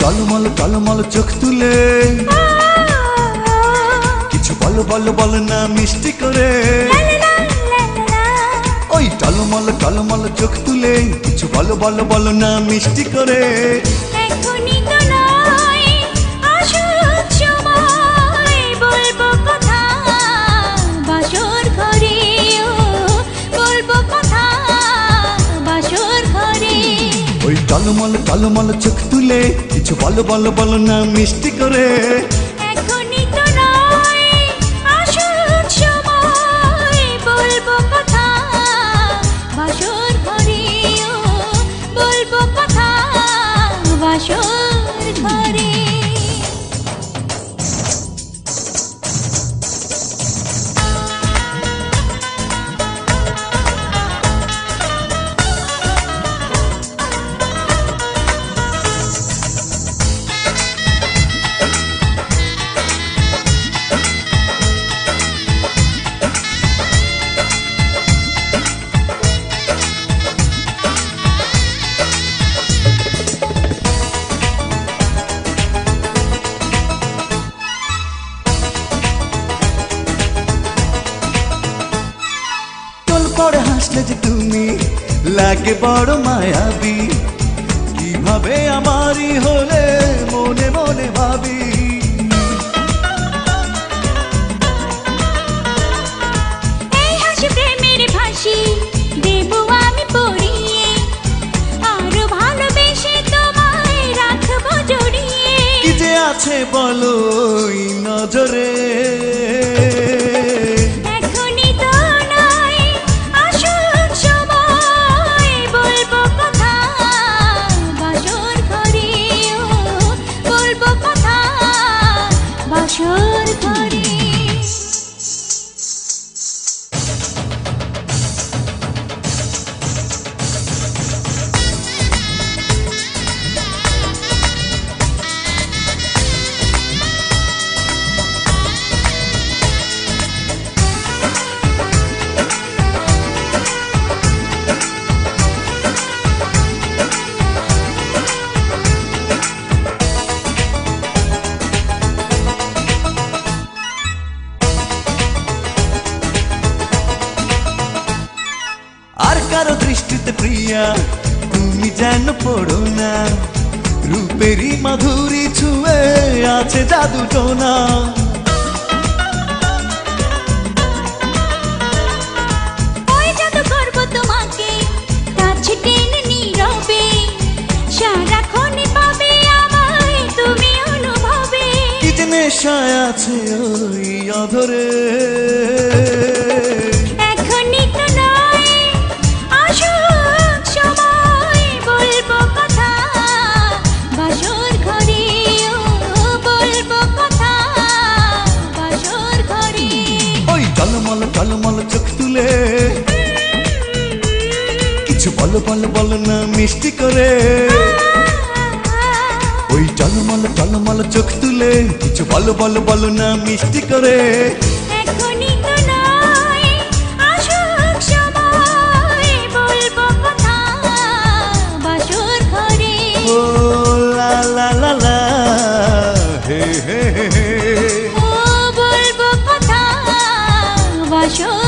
টলমল চোখ তুলে কিছু বলো বলো বলো না মিষ্টি করে। ওই টলমল চোখ তুলে কিছু বলো বলো বলো না মিষ্টি করে। টলমল চোখ তুলে কিছু বলো বলো বলো না মিষ্টি করে। পরে হাসলে যে তুমি লাগে বড় মায়াবী, কিভাবে আমারই হলে মনে মনে ভাবি। এই হাসি প্রেমের ফাঁসি দেব আমি পড়িয়ে, আরো ভালোবেসে তোমায় রাখবো জড়িয়ে। কি যে আছে বলো এই নজরে, কারো দৃষ্টিতে প্রিয়া তুমি যেন পড়ো না, রূপেরই মাধুরী ছুঁয়ে আছে জাদু টোনা। ওই জাদু করবো তোমাকে কাছে টেনে নীরবে, সারাক্ষণই পাবে আমায় তুমি অনুভবে। কি যে নেশায় আছে ওই অধরে, টলমল চোখ তুলে কিছু বলো বলো বলো না মিষ্টি করে। ওই টলমল চোখ তুলে কিছু বলো বলো বলো না মিষ্টি করে। এখনই তো নয় আসুক সময়, বলবো কথা বাসর ঘরে। ও লা লা লা লা হে হে হে, ও বলবো কথা বাসর